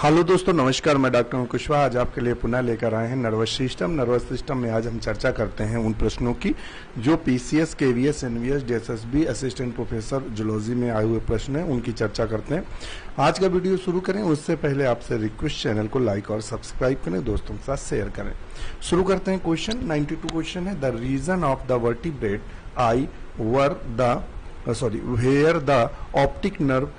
Hello दोस्तों, नमस्कार। मैं डॉक्टर कुशवाहा आज आपके लिए पुनः लेकर आए हैं नर्वस सिस्टम में आज हम चर्चा करते हैं उन प्रश्नों की जो PCS, KVS, NVS, DSSB, assistant professor zoology में आए हुए प्रश्न हैं, उनकी चर्चा करते हैं। आज का वीडियो शुरू करें उससे पहले आपसे रिक्वेस्ट, चैनल को लाइक और सब्सक्राइब करें, दोस्तों के साथ शेयर करें। शुरू करते हैं। क्वेश्चन 92 क्वेश्चन है, the region of the vertebrate eye where the optic nerve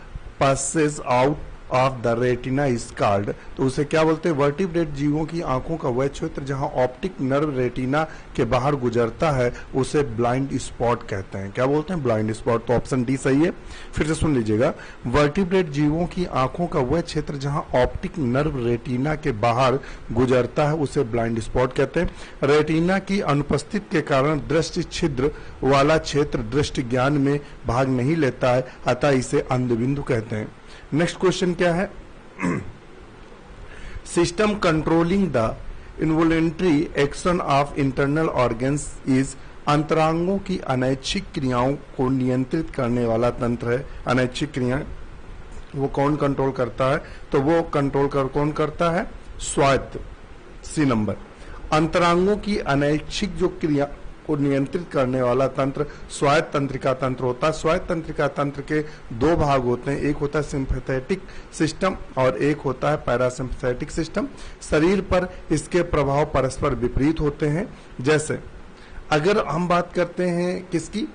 passes out of the retina is called. तो उसे क्या बोलते हैं? वर्टिब्रेट जीवों की आंखों का वह क्षेत्र जहां ऑप्टिक नर्व रेटिना के बाहर गुजरता है उसे ब्लाइंड स्पॉट कहते हैं। क्या बोलते हैं? Blind spot. तो ऑप्शन डी सही है। फिर से सुन लीजिएगा, वर्टिब्रेट जीवों की आंखों का वह क्षेत्र जहां ऑप्टिक नर्व रेटिना के बाहर गुजरता है उसे ब्लाइंड स्पॉट कहते हैं। रेटिना की अनुपस्थिति के कारण दृष्टि छिद्र वाला क्षेत्र दृष्टि ज्ञान में भाग नहीं लेता है, अतः इसे अंधबिंदु कहते हैं। नेक्स्ट क्वेश्चन क्या है? System controlling the involuntary action of internal organs is. अंतरांगों की अनैच्छिक क्रियाओं को नियंत्रित करने वाला तंत्र है। अनैच्छिक क्रियाएं वो कौन कंट्रोल करता है? तो वो कंट्रोल कौन करता है? स्वायत्त। सी नंबर। अंतरांगों की अनैच्छिक जो क्रिया को नियंत्रित करने वाला तंत्र स्वायत्त तंत्रिका तंत्र होता है। स्वायत्त तंत्रिका तंत्र के दो भाग होते हैं, एक होता है सिंपैथेटिक सिस्टम और एक होता है पैरासिम्पैथेटिक सिस्टम। शरीर पर इसके प्रभाव परस्पर विपरीत होते हैं। जैसे अगर हम बात करते हैं किसकी?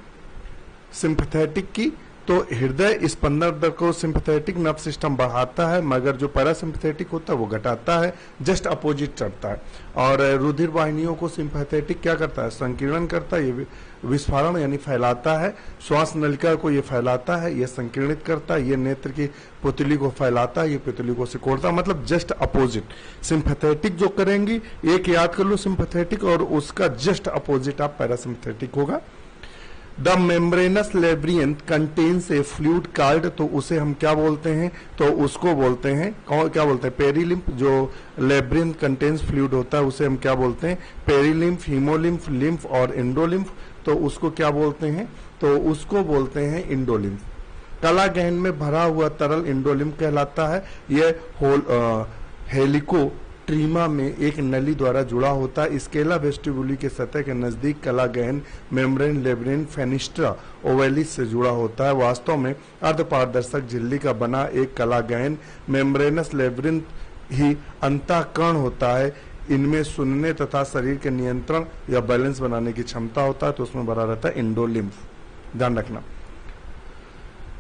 सिंपैथेटिक की, तो हृदय स्पंदन दर को सिंपैथेटिक नर्व सिस्टम बढ़ाता है, मगर जो पैरासिम्पैथेटिक होता है वो घटाता है, जस्ट अपोजिट चढ़ता है। और रुधिर वाहिनियों को सिंपैथेटिक क्या करता है? संकीर्णन करता है, ये विस्फारण यानी फैलाता है। श्वास नलिका को ये फैलाता है, ये संकीर्णित करता है। ये नेत्र की पुतली को फैलाता है, ये पुतली को सिकोड़ता है, मतलब जस्ट अपोजिट। सिंपैथेटिक जो करेंगी, एक याद कर लो सिंपैथेटिक, और उसका जस्ट अपोजिट आप पैरासिम्पैथेटिक होगा। The membranous labyrinth contains a fluid called. तो उसे हम क्या बोलते हैं? तो उसको बोलते हैं क्या बोलते हैं? पेरीलिम्फ। जो लेब्रियंथ कंटेन्स फ्लूइड होता है उसे हम क्या बोलते हैं? पेरीलिम्फ, हीमोलिम्फ, लिम्फ और इंडोलिम्फ। तो उसको क्या बोलते हैं? तो उसको बोलते हैं इंडोलिम्फ। कला गहन में भरा हुआ तरल इंडोलिम्फ कहलाता है। यह हेलिको ट्रीमा में एक नली द्वारा जुड़ा होता है। स्केला वेस्टिबुली के सतह के नजदीक कला गहन मेम्ब्रेन लेब्रिन फेनिस्ट्रा ओवेलिस से जुड़ा होता है। वास्तव में अर्धपारदर्शक झिल्ली का बना एक कला गहन मेम्ब्रेनस लेब्रिन ही अंतःकरण होता है। इनमें सुनने तथा शरीर के नियंत्रण या बैलेंस बनाने की क्षमता होता है, तो उसमें भरा रहता है इंडोलिम्फ। ध्यान रखना।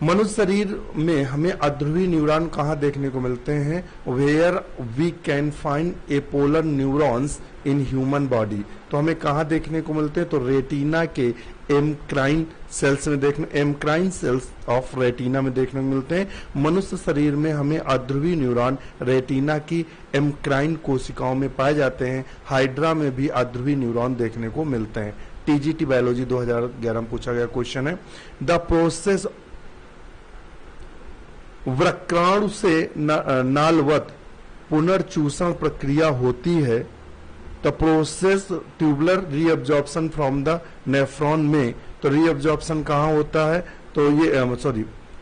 मनुष्य शरीर में हमें अध्रुवी न्यूरॉन कहाँ देखने को मिलते हैं? Where we can find apolar neurons in human body. तो हमें कहाँ देखने को मिलते हैं? तो रेटिना के एमक्राइन सेल्स में एमक्राइन सेल्स ऑफ रेटिना में देखने को मिलते हैं। मनुष्य शरीर में हमें अध्रुवी न्यूरॉन रेटिना की एमक्राइन कोशिकाओं में पाए जाते हैं। हाइड्रा में भी अध्रुवी न्यूरॉन देखने को मिलते हैं। टीजीटी बायोलॉजी 2011 में पूछा गया क्वेश्चन है। द प्रोसेस वृक्काणु से नालवत पुनर्चूषण प्रक्रिया होती है। The process tubular reabsorption from the nephron में। तो रीअब्जॉर्प्शन कहाँ होता है? तो ये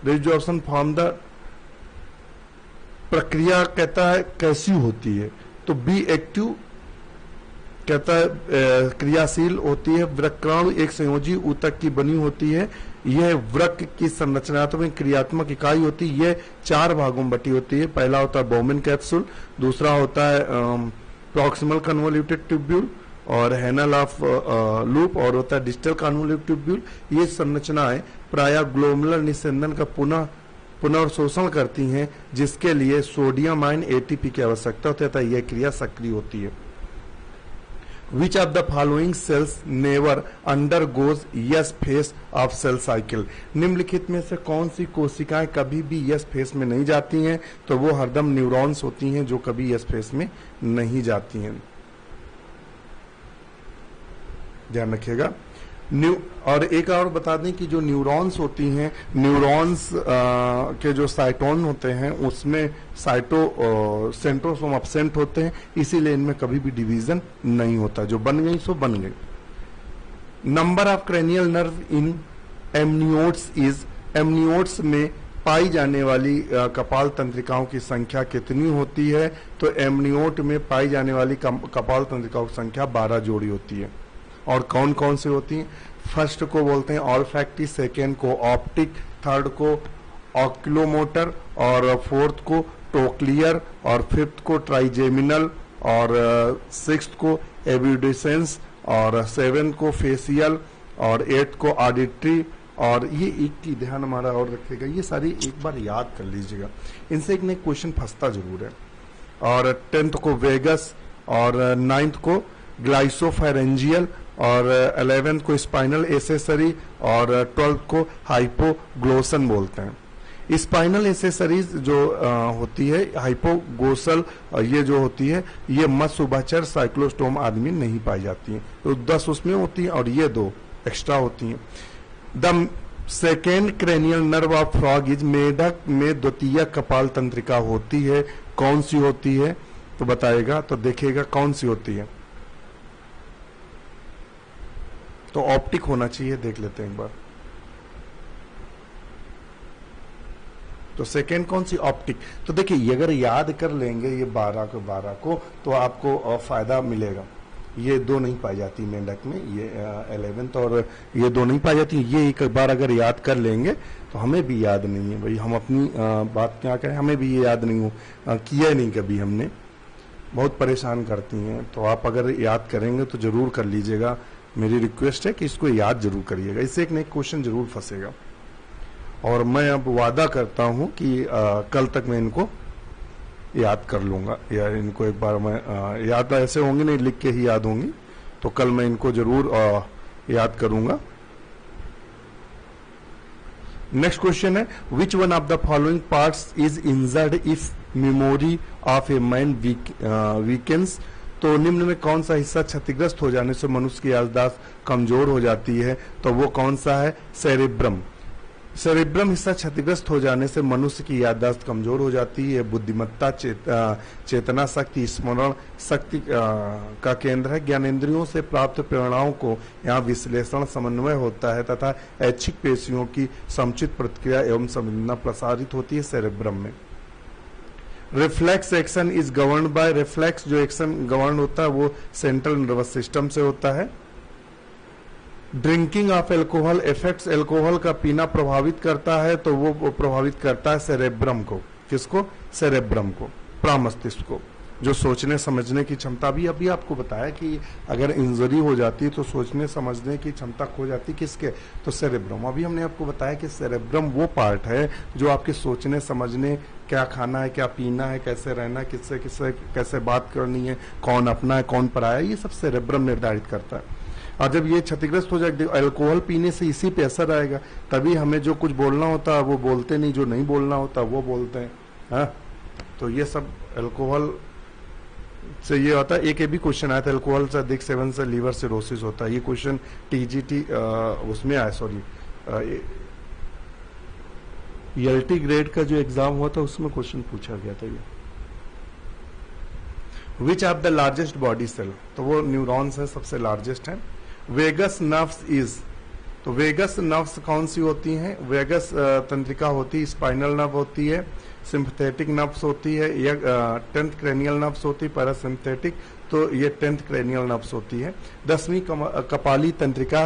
रीअब्जॉर्प्शन फ्रॉम द प्रक्रिया कहता है कैसी होती है? तो बी एक्टिव कहता है क्रियाशील होती है। वृक्काणु एक संयोजी ऊतक की बनी होती है। यह वृक्क की संरचनात्मक क्रियात्मक इकाई होती है। यह 4 भागों में बटी होती है। पहला होता है बोमेन कैप्सूल, दूसरा होता है प्रॉक्सिमल कन्वोल्यूटेड ट्यूब्यूल और हैनल ऑफ लूप, और होता है डिस्टल कन्वोल्यूटेड ट्यूब्यूल। ये संरचनाएं प्रायः ग्लोमेरुलर निस्यंदन का पुनर्शोषण करती हैं, जिसके लिए सोडियम आयन एटीपी की आवश्यकता होती है, तथा यह क्रिया सक्रिय होती है। Which of the following cells never undergoes yes phase of cell cycle? निम्नलिखित में से कौन सी कोशिकाएं कभी भी yes phase में नहीं जाती हैं? तो वो हरदम न्यूरॉन्स होती हैं जो कभी yes phase में नहीं जाती हैं। ध्यान रखिएगा। और एक और बता दें कि जो न्यूरॉन्स होती हैं, न्यूरॉन्स के जो साइटोन होते हैं उसमें सेंट्रोसोम एब्सेंट होते हैं, इसीलिए इनमें कभी भी डिवीजन नहीं होता। जो बन गई सो बन गई। Number of cranial nerve in amniotes is. Amniotes में पाई जाने वाली कपाल तंत्रिकाओं की संख्या कितनी होती है? तो एमनियोट में पाई जाने वाली कपाल तंत्रिकाओं की संख्या 12 जोड़ी होती है। और कौन कौन सी होती हैं? फर्स्ट को बोलते हैं ऑल्फैक्टी, सेकेंड को ऑप्टिक, थर्ड को ऑक्यूलोमोटर, और फोर्थ को टोक्लियर, और फिफ्थ को ट्राइजेमिनल, और सिक्स्थ को एविडेसेंस, और सेवेंथ को फेसियल, और एट्थ को ऑडिटरी। और ये एक की ध्यान हमारा और रखेगा, ये सारी एक बार याद कर लीजिएगा, इनसे एक न क्वेश्चन फंसता जरूर है। और 10th को वेगस, और 9th को ग्लाइसोफेरेंजियल, और 11th को स्पाइनल एसेसरी, और 12th को हाइपोग्लोसन बोलते हैं। स्पाइनल एसेसरीज जो होती है हाइपोग्लोसल, ये जो होती है ये मत्स्य उभयचर साइक्लोस्टोम आदि में नहीं पाई जाती है, तो 10 उसमें होती है और ये 2 एक्स्ट्रा होती हैं। The second cranial nerve of frog is, मेढक में द्वितीय कपाल तंत्रिका होती है, कौन सी होती है? तो बताएगा, तो देखिएगा कौन सी होती है। तो ऑप्टिक होना चाहिए, देख लेते हैं एक बार। तो सेकेंड कौन सी? ऑप्टिक। तो देखिए ये अगर याद कर लेंगे ये 12 को तो आपको फायदा मिलेगा। ये 2 नहीं पाई जाती मेंढक में, ये 11th और ये 2 नहीं पाई जाती। ये एक बार अगर याद कर लेंगे तो हमें भी याद नहीं है भाई, हम अपनी बात क्या करें, हमें भी ये याद नहीं हो, किया नहीं कभी हमने, बहुत परेशान करती हैं। तो आप अगर याद करेंगे तो जरूर कर लीजिएगा, मेरी रिक्वेस्ट है कि इसको याद जरूर करिएगा, इससे एक न एक क्वेश्चन जरूर फंसेगा। और मैं अब वादा करता हूं कि कल तक मैं इनको याद कर लूंगा, या इनको एक बार मैं याद ऐसे होंगे नहीं, लिख के ही याद होंगी, तो कल मैं इनको जरूर याद करूंगा। नेक्स्ट क्वेश्चन है, which one of the following parts is injured if memory of a man weakens? तो निम्न में कौन सा हिस्सा क्षतिग्रस्त हो जाने से मनुष्य की याददाश्त कमजोर हो जाती है? तो वो कौन सा है? सेरेब्रम। सेरेब्रम हिस्सा क्षतिग्रस्त हो जाने से मनुष्य की याददाश्त कमजोर हो जाती है। बुद्धिमत्ता, चेतना शक्ति, स्मरण शक्ति का केंद्र है। ज्ञानेंद्रियों से प्राप्त प्रेरणाओं को यहाँ विश्लेषण समन्वय होता है तथा ऐच्छिक पेशियों की समुचित प्रतिक्रिया एवं संवेदना प्रसारित होती है सेरेब्रम में। Reflex action is governed bye, reflex जो एक्शन गवर्न होता है वो सेंट्रल नर्वस सिस्टम से होता है। Drinking of alcohol effects, alcohol का पीना प्रभावित करता है, तो वो प्रभावित करता है सेरेब्रम को। किसको? सेरेब्रम को, प्रामस्तिष्क को, जो सोचने समझने की क्षमता भी अभी आपको बताया कि अगर इंजरी हो जाती है तो सोचने समझने की क्षमता खो जाती है। किसके? तो सेरेब्रम। अभी हमने आपको बताया कि सेरेब्रम वो पार्ट है जो आपके सोचने समझने, क्या खाना है, क्या पीना है, कैसे रहना है, किससे किससे कैसे बात करनी है, कौन अपना है कौन पराया है, ये सब सेरेब्रम निर्धारित करता है। और जब ये क्षतिग्रस्त हो जाए, अल्कोहल पीने से इसी पे असर आएगा, तभी हमें जो कुछ बोलना होता है वो बोलते नहीं, जो नहीं बोलना होता वो बोलते हैं। हाँ, तो ये सब अल्कोहल से ये होता है। एक भी क्वेश्चन आया था, अल्कोहल से अधिक सेवन से लीवर सिरोसिस होता है, ये क्वेश्चन टीजीटी उसमें आया, सॉरी एलटी ग्रेड का जो एग्जाम हुआ था उसमें क्वेश्चन पूछा गया था ये। Which of the largest body cell? तो वो न्यूरॉन्स है, सबसे लार्जेस्ट है। वेगस नर्व्स इज, तो वेगस नर्व्स कौन सी होती हैं? वेगस तंत्रिका होती है, स्पाइनल नर्व होती है, सिंपथेटिक नर्व्स होती है, या 10th क्रेनियल नर्व्स होती है, पैरासिम्पथेटिक, तो ये 10th क्रेनियल नर्व्स होती है। 10वीं कपाली तंत्रिका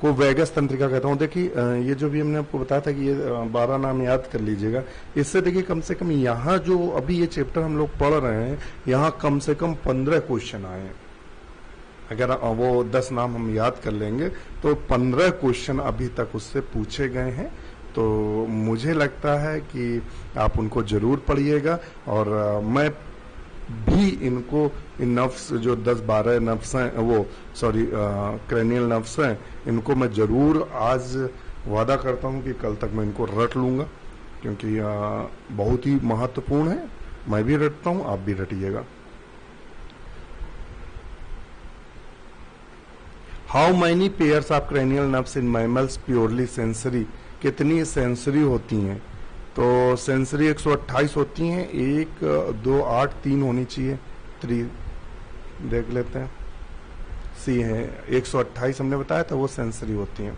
को वेगस तंत्रिका कहता हूँ। देखिए ये जो भी हमने आपको बताया था कि ये 12 नाम याद कर लीजिएगा, इससे देखिए कम से कम यहाँ जो अभी ये चैप्टर हम लोग पढ़ रहे हैं, यहाँ कम से कम 15 क्वेश्चन आए हैं। अगर वो 10 नाम हम याद कर लेंगे तो 15 क्वेश्चन अभी तक उससे पूछे गए हैं। तो मुझे लगता है कि आप उनको जरूर पढ़िएगा, और मैं भी इनको, इन नर्व्स जो 10-12 नर्व्स हैं, वो सॉरी क्रेनियल नर्व्स हैं, इनको मैं जरूर आज वादा करता हूं कि कल तक मैं इनको रट लूंगा, क्योंकि बहुत ही महत्वपूर्ण है। मैं भी रटता हूं, आप भी रटिएगा। How many pairs of cranial nerves in mammals purely sensory? कितनी सेंसरी होती हैं? तो सेंसरी 128 होती हैं, 1 2 8 3 होनी चाहिए, 3 देख लेते हैं, सी है 128 हमने बताया था, वो सेंसरी होती हैं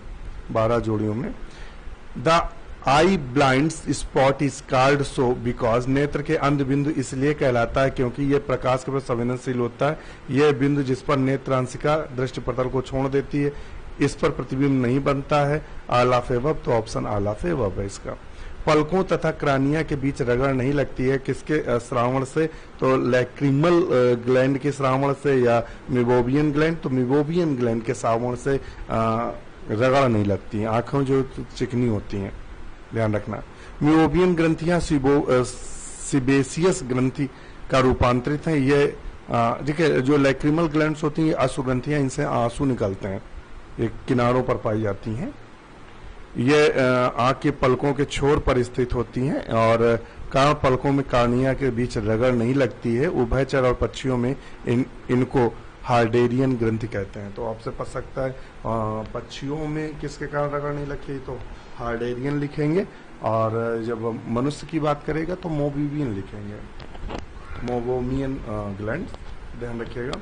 12 जोड़ियों में। The I blind spot is called so because, नेत्र के अंध बिंदु इसलिए कहलाता है क्योंकि यह प्रकाश के प्रति संवेदनशील होता है। यह बिंदु जिस पर नेत्र अंशिका दृष्टि पटल को छोड़ देती है, इस पर प्रतिबिंब नहीं बनता है। ऑल ऑफ एबव, तो ऑप्शन ऑल ऑफ एबव है इसका। पलकों तथा क्रानिया के बीच रगड़ नहीं लगती है, किसके श्रावण से? तो लैक्रिमल ग्लैंड के श्रावण से या मिबोबियन ग्लैंड? तो मिबोबियन ग्लैंड के श्रावण से रगड़ नहीं लगती है, आंखों जो चिकनी होती हैं, ध्यान रखना। मिबोबियन ग्रंथियां सिबेसियस ग्रंथि का रूपांतरित है। ये देखिए, जो लैक्रिमल ग्लैंड्स होती हैं आंसू ग्रंथियां, इनसे आंसू निकलते हैं, ये किनारों पर पाई जाती हैं। ये आंख के पलकों के छोर पर स्थित होती हैं और कारण पलकों में कार्निया के बीच रगड़ नहीं लगती है। उभयचर और पक्षियों में इनको हार्डेरियन ग्रंथि कहते हैं। तो आपसे पूछ सकता है पक्षियों में किसके कारण रगड़ नहीं लगती, तो हार्डेरियन लिखेंगे, और जब मनुष्य की बात करेगा तो मोबोवियन लिखेंगे, मोबोवियन ग्लैंड, ध्यान रखिएगा।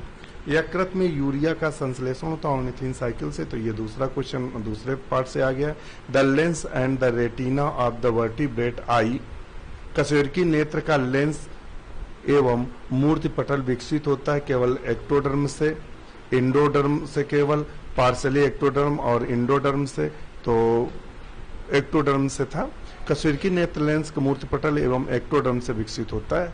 यकृत में यूरिया का संश्लेषण होता है ऑर्निथिन साइकिल से, तो ये दूसरा क्वेश्चन दूसरे पार्ट से आ गया। The lens and the retina of the vertebrate eye, कशेरुकी नेत्र का लेंस एवं मूर्ति पटल विकसित होता है केवल एक्टोडर्म से, इंडोडर्म से केवल, पार्सली एक्टोडर्म और इंडोडर्म से, तो एक्टोडर्म से था। कशेरुकी नेत्र लेंस का मूर्ति पटल एवं एक्टोडर्म से विकसित होता है।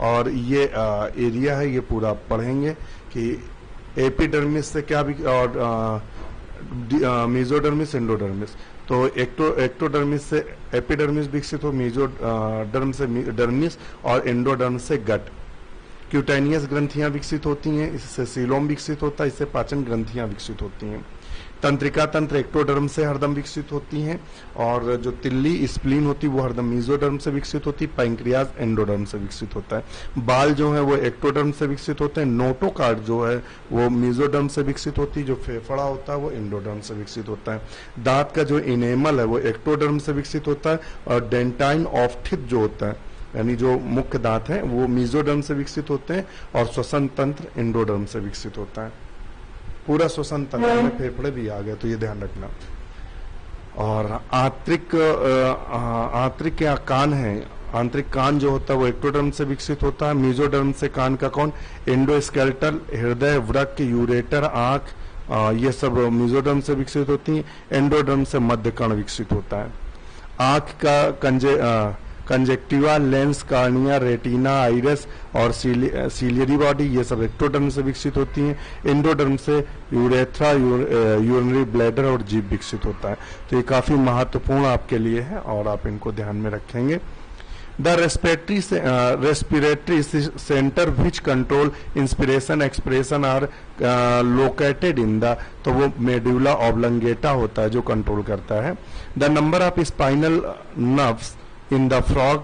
और ये एरिया है, ये पूरा पढ़ेंगे कि एपिडर्मिस से क्या भी, और मेसोडर्मिस, एंडोडर्मिस। तो एक्टोडर्मिस से एपिडर्मिस विकसित हो, मेसोडर्म से डर्मिस और एंडोडर्म से गट। क्यूटेनियस ग्रंथियां विकसित होती हैं, इससे सीलोम विकसित होता है, इससे पाचन ग्रंथियां विकसित होती हैं। तंत्रिका तंत्र एक्टोडर्म से हरदम विकसित होती हैं, और जो तिल्ली स्प्लीन होती है वो हरदम मेसोडर्म से विकसित होती है। पैंक्रियाज एंडोडर्म से विकसित होता है। बाल जो है वो एक्टोडर्म से विकसित होते हैं। नोटोकार्ड जो है वो मेसोडर्म से विकसित होती है। जो फेफड़ा होता है वो एंडोडर्म से विकसित होता है। दांत का जो इनेमल है वो एक्टोडर्म से विकसित होता है, और डेंटाइन ऑफ्थिक जो होता है, यानी जो मुख्य दांत हैं, वो मेसोडर्म से विकसित होते हैं, और श्वसन तंत्र एंडोडर्म से विकसित होता है। पूरा श्वसन तंत्र में फेफड़े भी आ गए, तो ये ध्यान रखना। और आंतरिक क्या कान है, आंतरिक कान जो होता है वो एक्टोडर्म से विकसित होता है। मेसोडर्म से कान का कौन? एंडोस्केलेटल, हृदय, वृक्क, यूरेटर, आंख, ये सब मेसोडर्म से विकसित होती हैं। एंडोडर्म से मध्य कण विकसित होता है। आंख का कंजेक्टिवा, लेंस, कार्निया, रेटिना, आइरिस और सीलियरी बॉडी, ये सब एक्टोडर्म से विकसित होती हैं। एंडोडर्म से यूरेथ्रा, यूरिनरी ब्लैडर और जीभ विकसित होता है। तो ये काफी महत्वपूर्ण आपके लिए है और आप इनको ध्यान में रखेंगे। The respiratory centre which control inspiration expression are located in the, तो वो मेडुला ऑब्लंगेटा होता है जो कंट्रोल करता है। The number of spinal nerves in the frog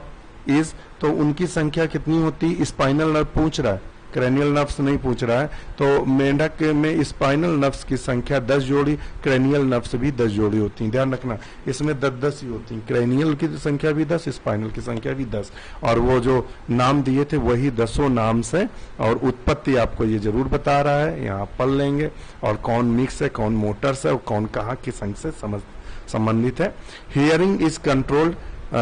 is, तो उनकी संख्या कितनी होती? स्पाइनल नर्व पूछ रहा है, क्रेनियल नर्व्स नहीं पूछ रहा है। तो मेंढक में स्पाइनल नर्व्स की संख्या 10 जोड़ी, क्रेनियल नर्व्स भी 10 जोड़ी होती हैं, ध्यान रखना। इसमें 10-10 ही होती हैं, क्रेनियल की संख्या भी 10, स्पाइनल की संख्या भी 10। और वो जो नाम दिए थे वही 10 नाम से, और उत्पत्ति आपको ये जरूर बता रहा है, यहाँ पढ़ लेंगे। और कौन मिक्स है, कौन मोटर्स है, और कौन कहाँ की संघ से संबंधित है। हियरिंग इज कंट्रोल्ड,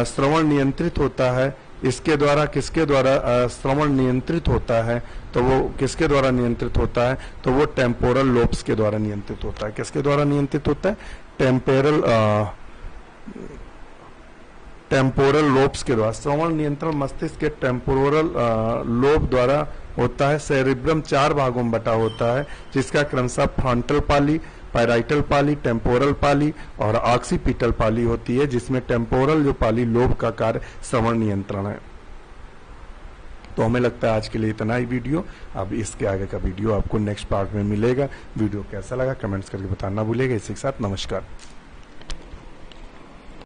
श्रवण नियंत्रित होता है। इसके द्वारा किसके द्वारा श्रवण नियंत्रित होता है? तो वो किसके द्वारा नियंत्रित होता है? तो वो टेम्पोरल लोब्स के द्वारा नियंत्रित होता है। किसके द्वारा नियंत्रित होता है? टेम्पोरल लोब्स के द्वारा। श्रवण नियंत्रण मस्तिष्क के टेम्पोरल लोब द्वारा होता है। सेरिब्रम 4 भागों में बटा होता है, जिसका क्रमशः फ्रंटल पाली, पैराइटल पाली, टेम्पोरल पाली और ऑक्सीपिटल पाली होती है, जिसमें टेम्पोरल जो पाली लोब का कार्य श्रवण नियंत्रण है। तो हमें लगता है आज के लिए इतना ही वीडियो। अब इसके आगे का वीडियो आपको नेक्स्ट पार्ट में मिलेगा। वीडियो कैसा लगा कमेंट्स करके बताना भूलिएगा। इसी के साथ नमस्कार।